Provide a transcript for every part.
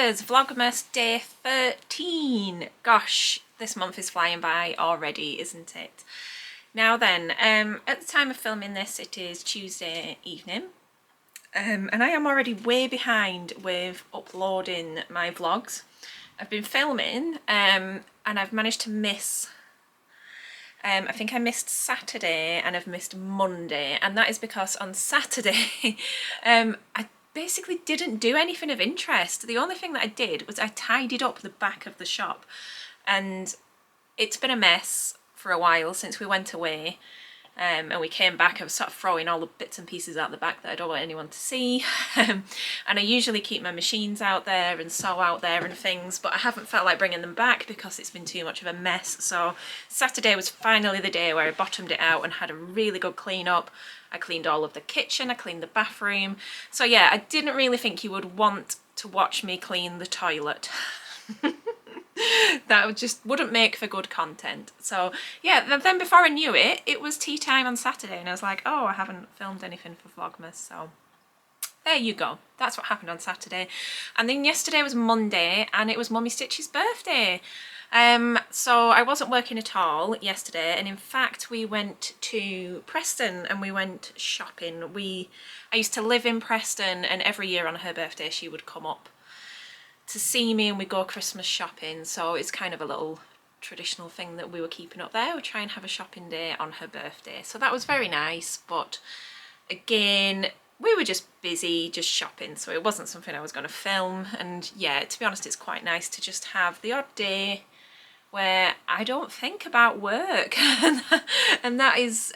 vloggers, Vlogmas day 13. Gosh, this month is flying by already, isn't it? Now then, at the time of filming this, it is Tuesday evening, and I am already way behind with uploading my vlogs. I've been filming, and I've managed to miss, I think I missed Saturday and I've missed Monday, and that is because on Saturday, I basically didn't do anything of interest. The only thing that I did was I tidied up the back of the shop, and it's been a mess for a while since we went away, and we came back. I was sort of throwing all the bits and pieces out the back that I don't want anyone to see, and I usually keep my machines out there and sew out there and things, but I haven't felt like bringing them back because it's been too much of a mess. So Saturday was finally the day where I bottomed it out and had a really good clean up. I cleaned all of the kitchen, I cleaned the bathroom. So yeah, I didn't really think you would want to watch me clean the toilet. That just wouldn't make for good content. So yeah, then before I knew it, it was tea time on Saturday, and I was like, oh, I haven't filmed anything for Vlogmas, so there you go. That's what happened on Saturday. And then yesterday was Monday, and it was Mummy Stitch's birthday. So I wasn't working at all yesterday, and in fact we went to Preston and we went shopping. I used to live in Preston, and every year on her birthday she would come up to see me and we go Christmas shopping, so it's kind of a little traditional thing that we were keeping up there. We try and have a shopping day on her birthday, so that was very nice. But again, we were just busy just shopping, so it wasn't something I was going to film. And yeah, to be honest, it's quite nice to just have the odd day where I don't think about work and that is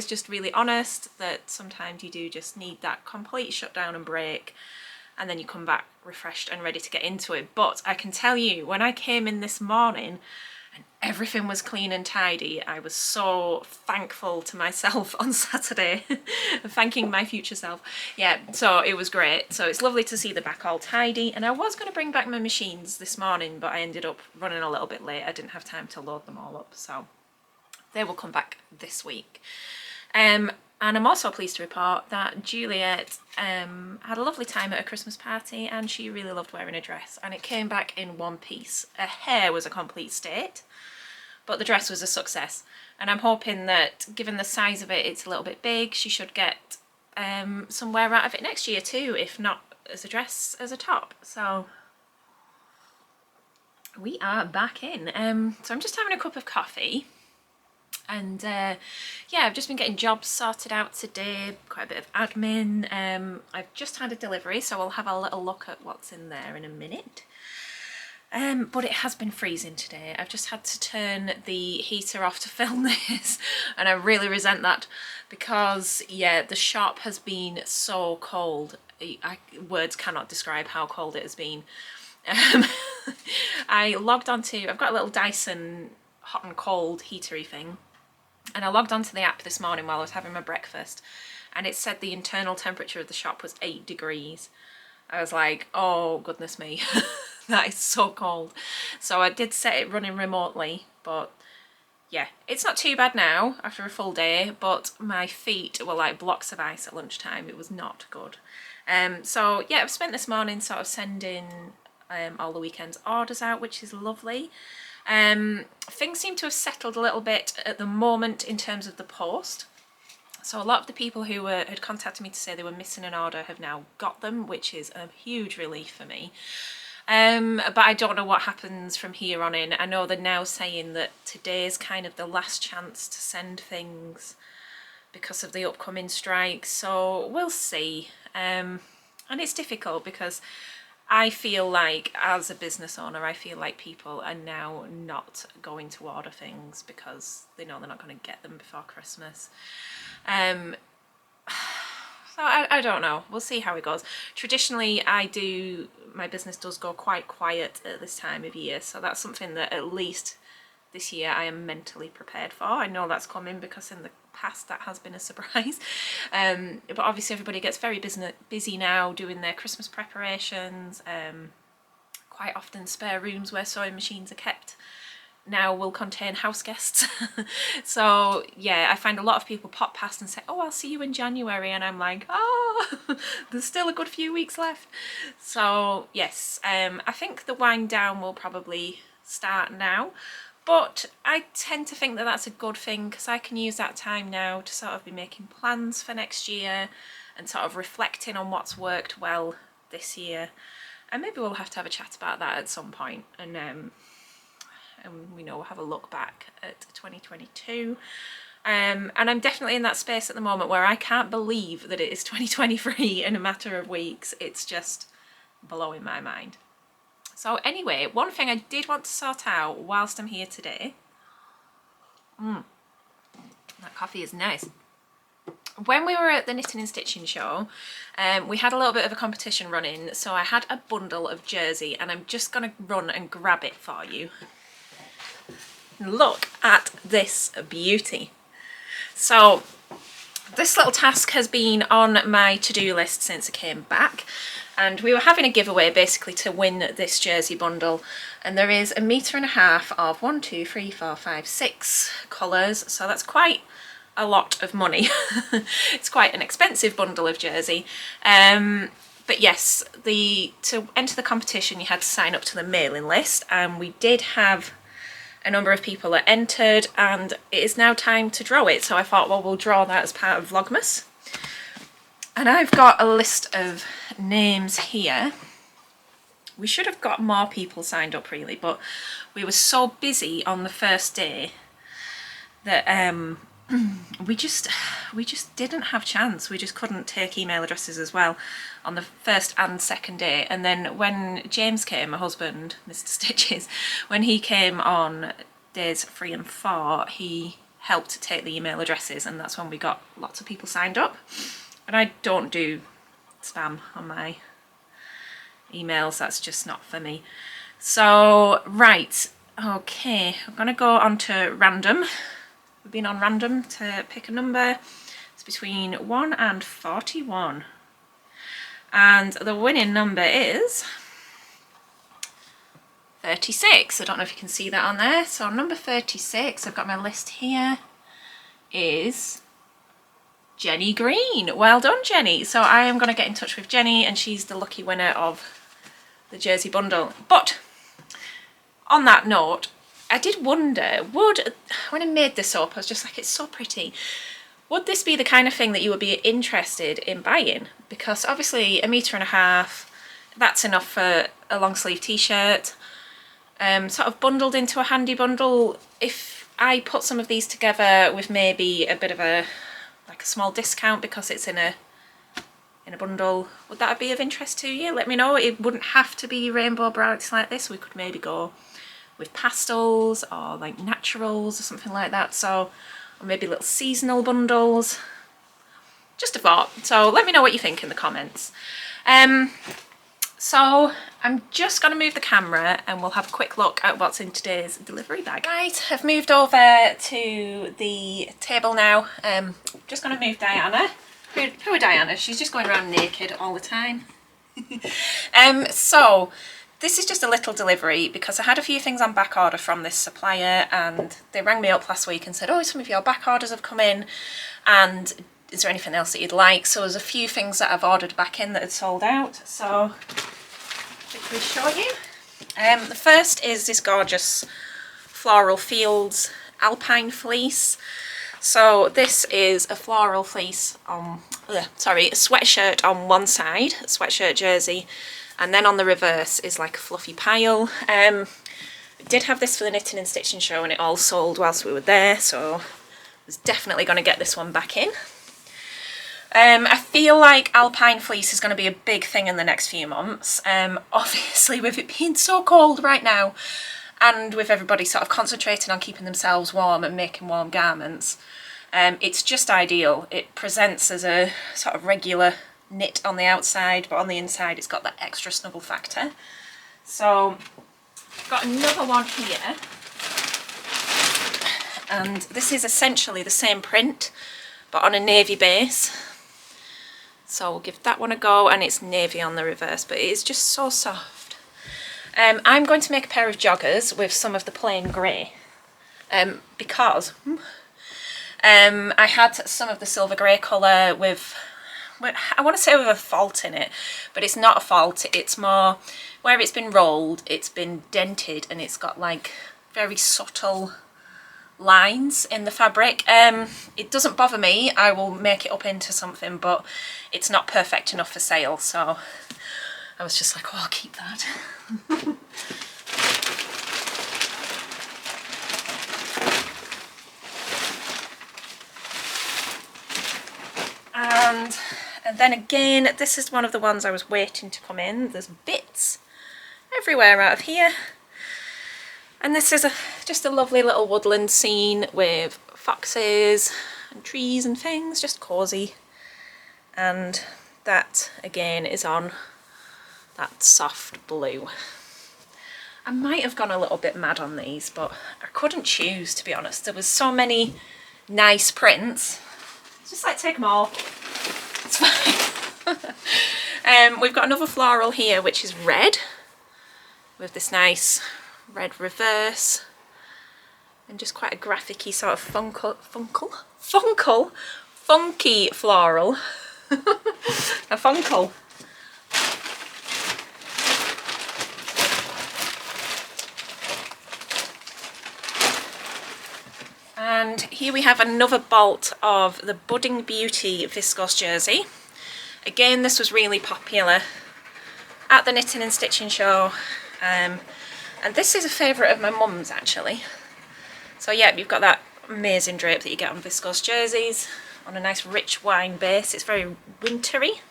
just really honest, that sometimes you do just need that complete shutdown and break, and then you come back refreshed and ready to get into it. But I can tell you, when I came in this morning and everything was clean and tidy, I was so thankful to myself on Saturday, thanking my future self. Yeah, so it was great. So it's lovely to see the back all tidy, and I was going to bring back my machines this morning, but I ended up running a little bit late. I didn't have time to load them all up, so they will come back this week. And I'm also pleased to report that Juliet had a lovely time at a Christmas party, and she really loved wearing a dress, and it came back in one piece. Her hair was a complete state, but the dress was a success. And I'm hoping that, given the size of it, it's a little bit big, she should get some wear out of it next year too, if not as a dress, as a top. So we are back in. So I'm just having a cup of coffee. And yeah, I've just been getting jobs sorted out today, quite a bit of admin. I've just had a delivery, so we'll have a little look at what's in there in a minute. But it has been freezing today. I've just had to turn the heater off to film this, and I really resent that because, yeah, the shop has been so cold. Words cannot describe how cold it has been. I logged onto, I've got a little Dyson hot and cold heatery thing, and I logged onto the app this morning while I was having my breakfast, and it said the internal temperature of the shop was 8 degrees. I was like, oh goodness me, that is so cold. So I did set it running remotely, but yeah, it's not too bad now after a full day, but my feet were like blocks of ice at lunchtime. It was not good. So yeah, I've spent this morning sort of sending all the weekend's orders out, which is lovely. Things seem to have settled a little bit at the moment in terms of the post. So a lot of the people who had contacted me to say they were missing an order have now got them, which is a huge relief for me. But I don't know what happens from here on in. I know they're now saying that today's kind of the last chance to send things because of the upcoming strike, so we'll see. And it's difficult because I feel like, as a business owner, I feel like people are now not going to order things because they know they're not going to get them before Christmas. So I don't know. We'll see how it goes. Traditionally, my business does go quite quiet at this time of year, so that's something that at least this year I am mentally prepared for. I know that's coming because in the past that has been a surprise. But obviously everybody gets very busy now doing their Christmas preparations. Quite often spare rooms where sewing machines are kept now will contain house guests. So yeah, I find a lot of people pop past and say, oh, I'll see you in January, and I'm like, oh, there's still a good few weeks left. So yes, I think the wind down will probably start now, but I tend to think that that's a good thing, because I can use that time now to sort of be making plans for next year and sort of reflecting on what's worked well this year. And maybe we'll have to have a chat about that at some point, and we know we'll have a look back at 2022. And I'm definitely in that space at the moment where I can't believe that it is 2023 in a matter of weeks. It's just blowing my mind. So anyway, one thing I did want to sort out whilst I'm here today. That coffee is nice. When we were at the Knitting and Stitching show, we had a little bit of a competition running, so I had a bundle of jersey, and I'm just going to run and grab it for you. Look at this beauty. So this little task has been on my to-do list since I came back, and we were having a giveaway basically to win this jersey bundle, and there is 1.5 meters of 1, 2, 3, 4, 5, 6 colours, so that's quite a lot of money. It's quite an expensive bundle of jersey. But yes, to enter the competition you had to sign up to the mailing list, and we did have a number of people that entered, and it is now time to draw it. So I thought, well, we'll draw that as part of Vlogmas. And I've got a list of names here. We should have got more people signed up really, but we were so busy on the first day that we just didn't have chance. We just couldn't take email addresses as well on the first and second day. And then when James came, my husband, Mr. Stitches, when he came on days 3 and 4, he helped take the email addresses, and that's when we got lots of people signed up. And I don't do spam on my emails, that's just not for me. So right, okay, I'm gonna go on to random. We've been on random to pick a number. It's between 1 and 41. And the winning number is 36. I don't know if you can see that on there. So number 36, I've got my list here, is Jenny Green. Well done, Jenny. So I am going to get in touch with Jenny, and she's the lucky winner of the jersey bundle. But on that note, I did wonder, when I made this up, I was just like, it's so pretty. Would this be the kind of thing that you would be interested in buying? Because obviously 1.5 meters, that's enough for a long sleeve t-shirt. Sort of bundled into a handy bundle. If I put some of these together with maybe a bit of a small discount because it's in a bundle, would that be of interest to you? Let me know. It wouldn't have to be rainbow brights like this. We could maybe go with pastels or like naturals or something like that. So, or maybe little seasonal bundles. Just a thought. So let me know what you think in the comments. So I'm just going to move the camera and we'll have a quick look at what's in today's delivery bag. Right, I've moved over to the table now. Just going to move Diana. Who are Diana? She's just going around naked all the time. So this is just a little delivery because I had a few things on back order from this supplier, and they rang me up last week and said, oh, some of your back orders have come in, and is there anything else that you'd like? So there's a few things that I've ordered back in that had sold out. So quickly show you. The first is this gorgeous Floral Fields Alpine fleece. So this is a floral fleece on, a sweatshirt on one side, a sweatshirt jersey, and then on the reverse is like a fluffy pile. I did have this for the Knitting and Stitching show and it all sold whilst we were there, so I was definitely going to get this one back in. I feel like alpine fleece is going to be a big thing in the next few months. Obviously with it being so cold right now, and with everybody sort of concentrating on keeping themselves warm and making warm garments, it's just ideal. It presents as a sort of regular knit on the outside, but on the inside it's got that extra snuggle factor. So I've got another one here, and this is essentially the same print but on a navy base. So we'll give that one a go, and it's navy on the reverse, but it is just so soft. I'm going to make a pair of joggers with some of the plain grey. because I had some of the silver grey colour with, I want to say with a fault in it, but it's not a fault, it's more where it's been rolled, it's been dented and it's got like very subtle lines in the fabric. It doesn't bother me, I will make it up into something, but it's not perfect enough for sale, so I was just like, oh, I'll keep that. And then again, this is one of the ones I was waiting to come in. There's bits everywhere out of here. And this is just a lovely little woodland scene with foxes and trees and things, just cosy. And that again is on that soft blue. I might have gone a little bit mad on these, but I couldn't choose, to be honest. There was so many nice prints. Just like take them all. It's fine. We've got another floral here, which is red, with this nice red reverse, and just quite a graphic-y sort of funky floral. A funkle. And here we have another bolt of the Budding Beauty viscose jersey. Again, this was really popular at the Knitting and Stitching show, and this is a favourite of my mum's actually. So yeah, you've got that amazing drape that you get on viscose jerseys on a nice rich wine base. It's very wintry,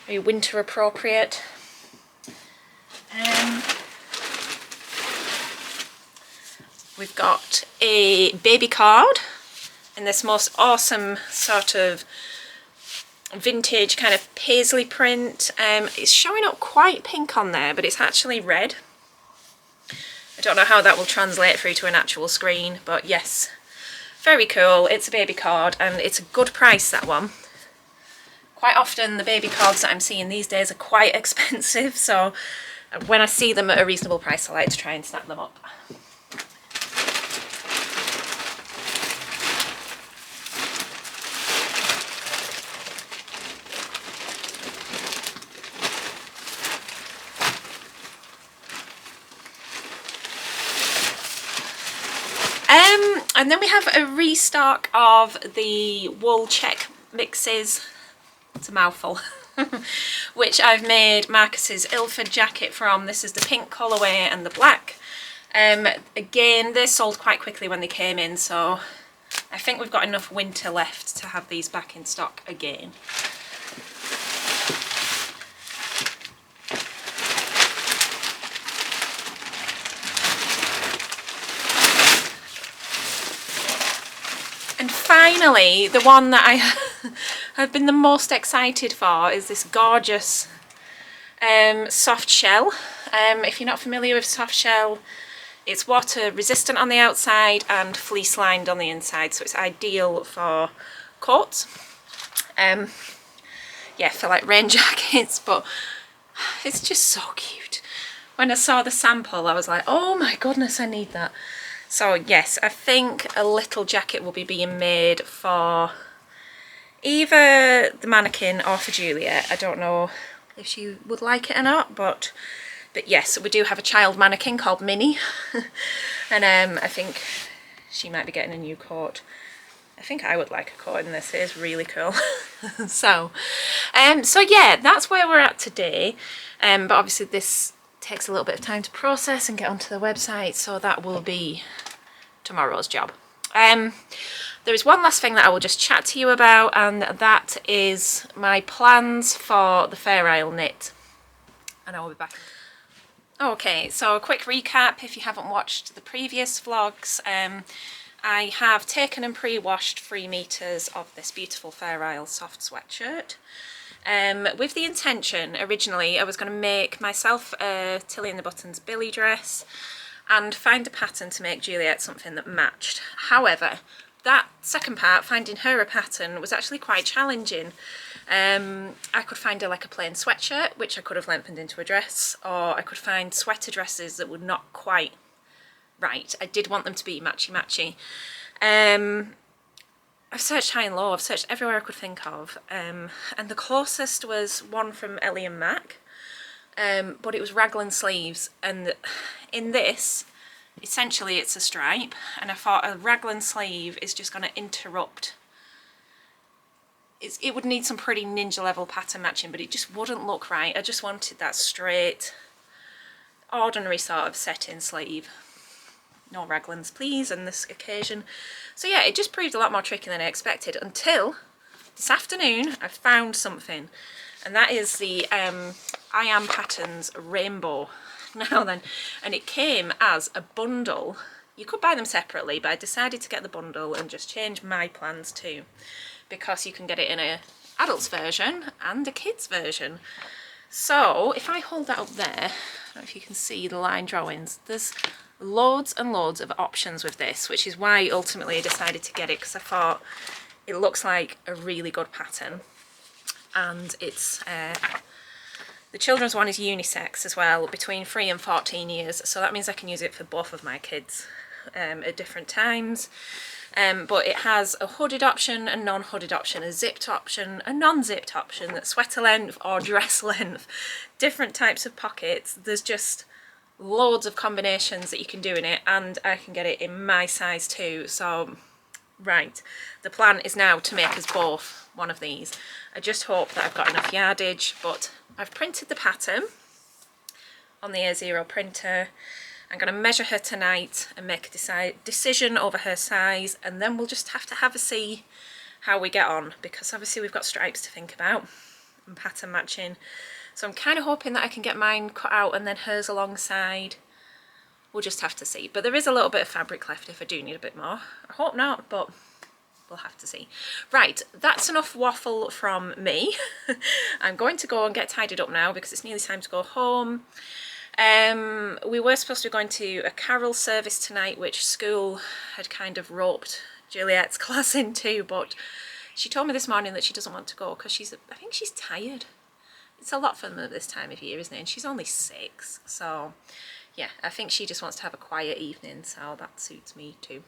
very winter appropriate. We've got a baby card in this most awesome sort of vintage kind of paisley print. It's showing up quite pink on there, but it's actually red. I don't know how that will translate through to an actual screen, but yes, very cool. It's a baby card and it's a good price, that one. Quite often the baby cards that I'm seeing these days are quite expensive, so when I see them at a reasonable price I like to try and snap them up. And then we have a restock of the wool check mixes. It's a mouthful. Which I've made Marcus's Ilford jacket from. This is the pink colourway and the black. Again, they sold quite quickly when they came in, so I think we've got enough winter left to have these back in stock again. And finally, the one that I have been the most excited for is this gorgeous soft shell. If you're not familiar with soft shell, it's water resistant on the outside and fleece lined on the inside, so it's ideal for coats. Yeah, for like rain jackets, but it's just so cute. When I saw the sample, I was like, oh my goodness, I need that. So yes, I think a little jacket will be being made for either the mannequin or for Juliet. I don't know if she would like it or not, but yes, we do have a child mannequin called Minnie. And I think she might be getting a new coat. I think I would like a coat in this. It is really cool. So yeah, that's where we're at today. But obviously this takes a little bit of time to process and get onto the website, so that will be tomorrow's job. There is one last thing that I will just chat to you about, and that is my plans for the Fair Isle knit, and I will be back. Okay, so a quick recap if you haven't watched the previous vlogs. I have taken and pre-washed 3 meters of this beautiful Fair Isle soft sweatshirt. With the intention, originally, I was going to make myself a Tilly and the Buttons Billy dress and find a pattern to make Juliet something that matched. However, that second part, finding her a pattern, was actually quite challenging. I could find her like a plain sweatshirt, which I could have lengthened into a dress, or I could find sweater dresses that would not quite right, I did want them to be matchy. I've searched high and low, I've searched everywhere I could think of, and the closest was one from Ellie and Mac, but it was raglan sleeves, and in this, essentially it's a stripe, and I thought a raglan sleeve is just going to interrupt. It would need some pretty ninja level pattern matching, but it just wouldn't look right. I just wanted that straight, ordinary sort of set-in sleeve. No raglans please on this occasion. So yeah, it just proved a lot more tricky than I expected, until this afternoon I found something, and that is the I Am Patterns Rainbow. Now then, and it came as a bundle. You could buy them separately, but I decided to get the bundle and just change my plans too, because you can get it in a adult's version and a kid's version. So if I hold that up there, I don't know if you can see the line drawings, there's loads and loads of options with this, which is why ultimately I decided to get it, because I thought it looks like a really good pattern, and it's the children's one is unisex as well, between 3 and 14 years, so that means I can use it for both of my kids at different times. But it has a hooded option, a non-hooded option, a zipped option, a non-zipped option, that's sweater length or dress length, different types of pockets. There's just loads of combinations that you can do in it, and I can get it in my size too. So right, the plan is now to make us both one of these. I just hope that I've got enough yardage, but I've printed the pattern on the A0 printer. I'm going to measure her tonight and make a decision over her size, and then we'll just have to have a see how we get on, because obviously we've got stripes to think about and pattern matching. So I'm kind of hoping that I can get mine cut out and then hers alongside. We'll just have to see. But there is a little bit of fabric left if I do need a bit more. I hope not, but we'll have to see. Right, that's enough waffle from me. I'm going to go and get tidied up now because it's nearly time to go home. We were supposed to be going to a carol service tonight, which school had kind of roped Juliet's class into, but she told me this morning that she doesn't want to go because I think she's tired. It's a lot for them at this time of year, isn't it? And she's only 6, so yeah, I think she just wants to have a quiet evening, so that suits me too.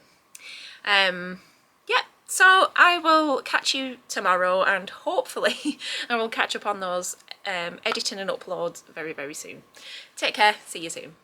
Yeah, so I will catch you tomorrow, and hopefully I will catch up on those editing and uploads very, very soon. Take care, see you soon.